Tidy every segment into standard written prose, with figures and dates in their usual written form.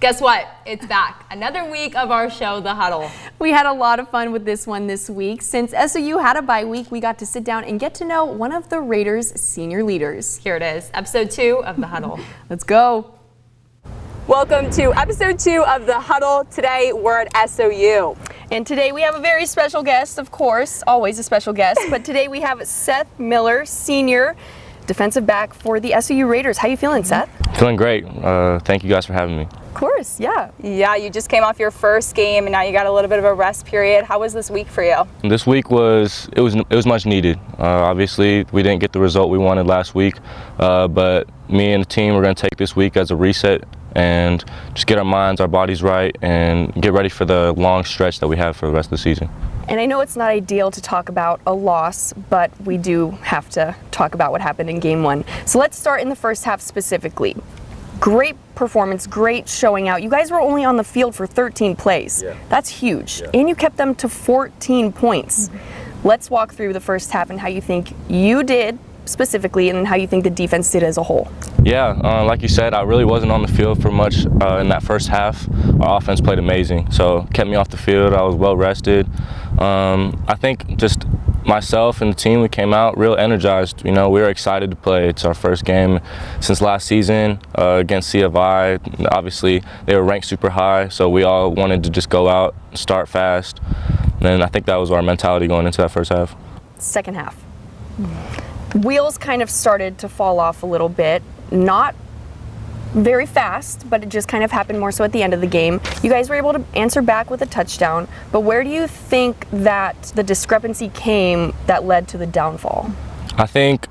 Guess what? It's back. Another week of our show, The Huddle. We had a lot of fun with this one this week. Since SOU had a bye week, we got to sit down and get to know one of the Raiders' senior leaders. Here it is, episode 2 of The Huddle. Let's go. Welcome to episode 2 of The Huddle. Today we're at SOU. And today we have a very special guest, of course, always a special guest, but today we have Seth Miller, senior defensive back for the SOU Raiders. How you feeling, Seth? Feeling great. Thank you guys for having me. Of course, yeah. Yeah, you just came off your first game and now you got a little bit of a rest period. How was this week for you? This week was much needed. Obviously, we didn't get the result we wanted last week, but me and the team we're going to take this week as a reset and just get our minds, our bodies right, and get ready for the long stretch that we have for the rest of the season. And I know it's not ideal to talk about a loss, but we do have to talk about what happened in game 1. So let's start in the first half specifically. Great performance, great showing out. You guys were only on the field for 13 plays. Yeah. That's huge. Yeah. And you kept them to 14 points. Mm-hmm. Let's walk through the first half and how you think you did specifically and how you think the defense did as a whole. Yeah, like you said, I really wasn't on the field for much in that first half. Our offense played amazing, so kept me off the field. I was well rested. I think just myself and the team, we came out real energized. You know, we were excited to play. It's our first game since last season against CFI. Obviously, they were ranked super high, so we all wanted to just go out, start fast. And I think that was our mentality going into that first half. Second half. Wheels kind of started to fall off a little bit. Not very fast, but it just kind of happened more so at the end of the game. You guys were able to answer back with a touchdown, but where do you think that the discrepancy came that led to the downfall? I think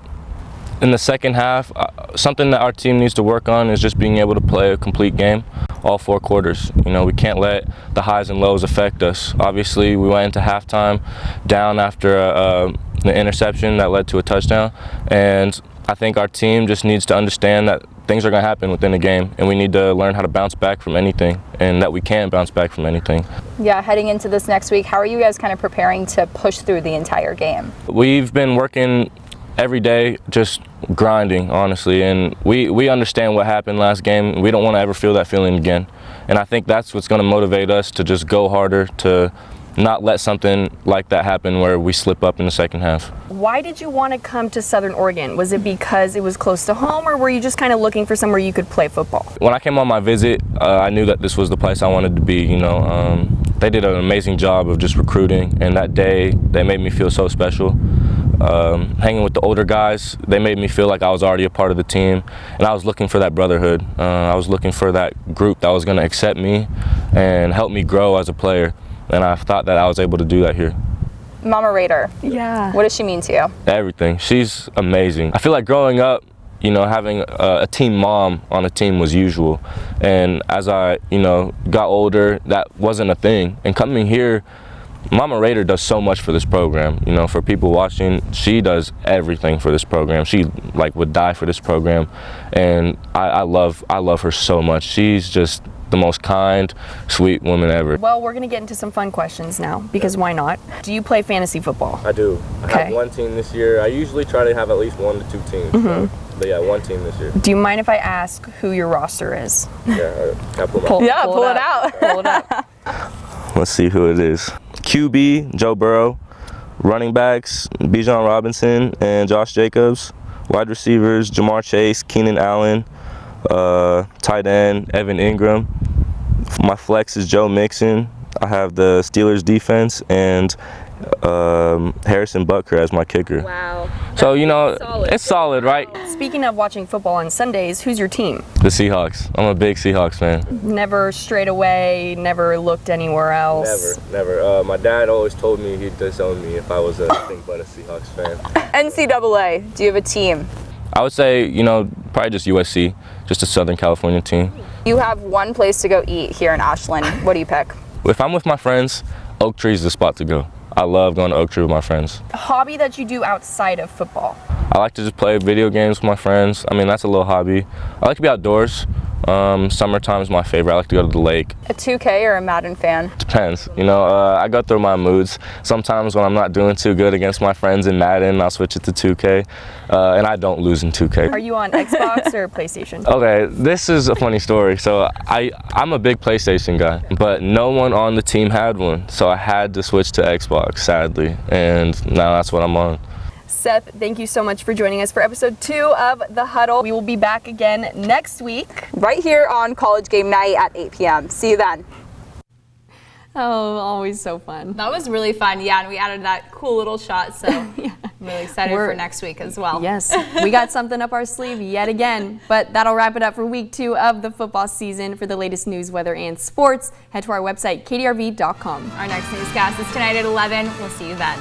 in the second half, something that our team needs to work on is just being able to play a complete game, all 4 quarters. You know, we can't let the highs and lows affect us. Obviously, we went into halftime down after an interception that led to a touchdown, and I think our team just needs to understand that things are going to happen within the game, and we need to learn how to bounce back from anything, and that we can bounce back from anything. Yeah, heading into this next week, how are you guys kind of preparing to push through the entire game? We've been working every day, just grinding, honestly, and we understand what happened last game. We don't want to ever feel that feeling again, and I think that's what's going to motivate us to just go harder, to not let something like that happen where we slip up in the second half. Why did you want to come to Southern Oregon? Was it because it was close to home, or were you just kind of looking for somewhere you could play football? When I came on my visit, I knew that this was the place I wanted to be. You know, they did an amazing job of just recruiting, and that day they made me feel so special. Hanging with the older guys, they made me feel like I was already a part of the team, and I was looking for that brotherhood. I was looking for that group that was going to accept me and help me grow as a player, and I thought that I was able to do that here. Mama Raider. Yeah. What does she mean to you? Everything. She's amazing. I feel like growing up, you know, having a team mom on a team was usual, and as I, you know, got older, that wasn't a thing. And coming here, Mama Raider does so much for this program. You know, for people watching, she does everything for this program. She like would die for this program, and I love her so much. She's just the most kind, sweet woman ever. Well, we're going to get into some fun questions now, because why not? Do you play fantasy football? I do. Okay. I have one team this year. I usually try to have at least 1 to 2 teams. Mm-hmm. But yeah, 1 team this year. Do you mind if I ask who your roster is? Yeah, can I pull Pull it out. Pull it up. Let's see who it is. QB, Joe Burrow. Running backs, Bijan Robinson and Josh Jacobs. Wide receivers, Jamar Chase, Keenan Allen. Tight end, Evan Ingram. My flex is Joe Mixon. I have the Steelers defense and Harrison Butker as my kicker. Wow. So, you know, it's solid, right? Speaking of watching football on Sundays, who's your team? The Seahawks. I'm a big Seahawks fan. Never strayed away, never looked anywhere else? Never. My dad always told me he'd disown me if I was anything but a Seahawks fan. NCAA, do you have a team? I would say, you know, probably just USC, just a Southern California team. You have one place to go eat here in Ashland. What do you pick? If I'm with my friends, Oak Tree is the spot to go. I love going to Oak Tree with my friends. A hobby that you do outside of football? I like to just play video games with my friends. I mean, that's a little hobby. I like to be outdoors. Summertime is my favorite. I like to go to the lake. A 2K or a Madden fan? Depends. You know, I go through my moods. Sometimes when I'm not doing too good against my friends in Madden, I'll switch it to 2K, and I don't lose in 2K. Are you on Xbox or PlayStation? Okay, this is a funny story. So I'm a big PlayStation guy, but no one on the team had one, so I had to switch to Xbox, sadly, and now that's what I'm on. Seth, thank you so much for joining us for episode 2 of The Huddle. We will be back again next week. Right here on College Game Night at 8 p.m. See you then. Oh, always so fun. That was really fun. Yeah, and we added that cool little shot, so I'm really excited for next week as well. Yes, we got something up our sleeve yet again. But that'll wrap it up for week 2 of the football season. For the latest news, weather, and sports, head to our website, ktrv.com. Our next newscast is tonight at 11. We'll see you then.